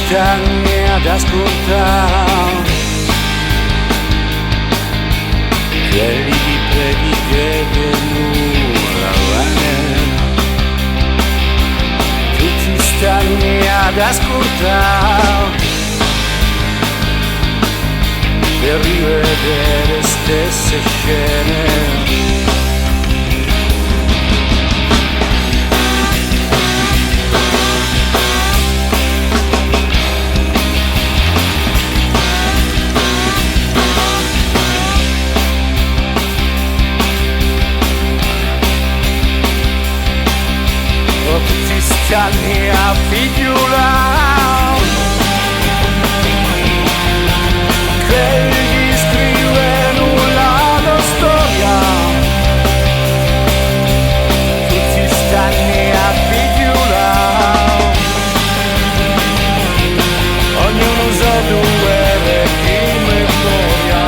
stanni ad ascoltare quelli di prediche che nulla vale. Tutti stanni ad ascoltare per rivedere stesse scene. Tutti stanni a figliolare che gli scrive nulla la storia. Tutti stanni a figliolare, ognuno sa due vecchi memoria.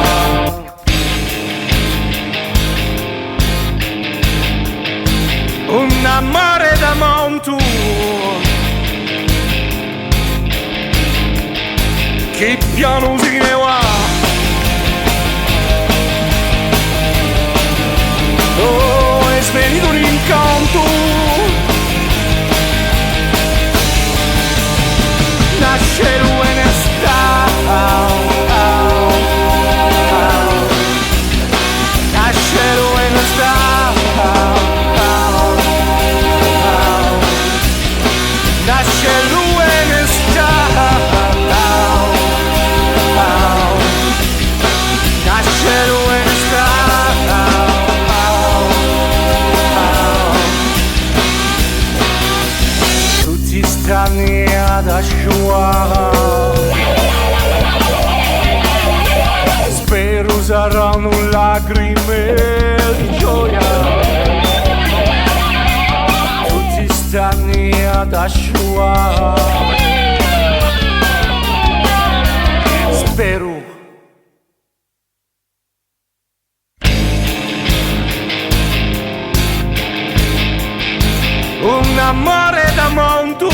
Un amore da montu che piano si ne va. Oh, è svenito un incanto, nasce l'uenestà, nasce l'uenestà. Nasce l'uenestà, nasce l'uenestà, tutti stanni ad asciugare, spero saranno lacrime di gioia. Tutti stanni ad asciugare, spero. Un amore da montu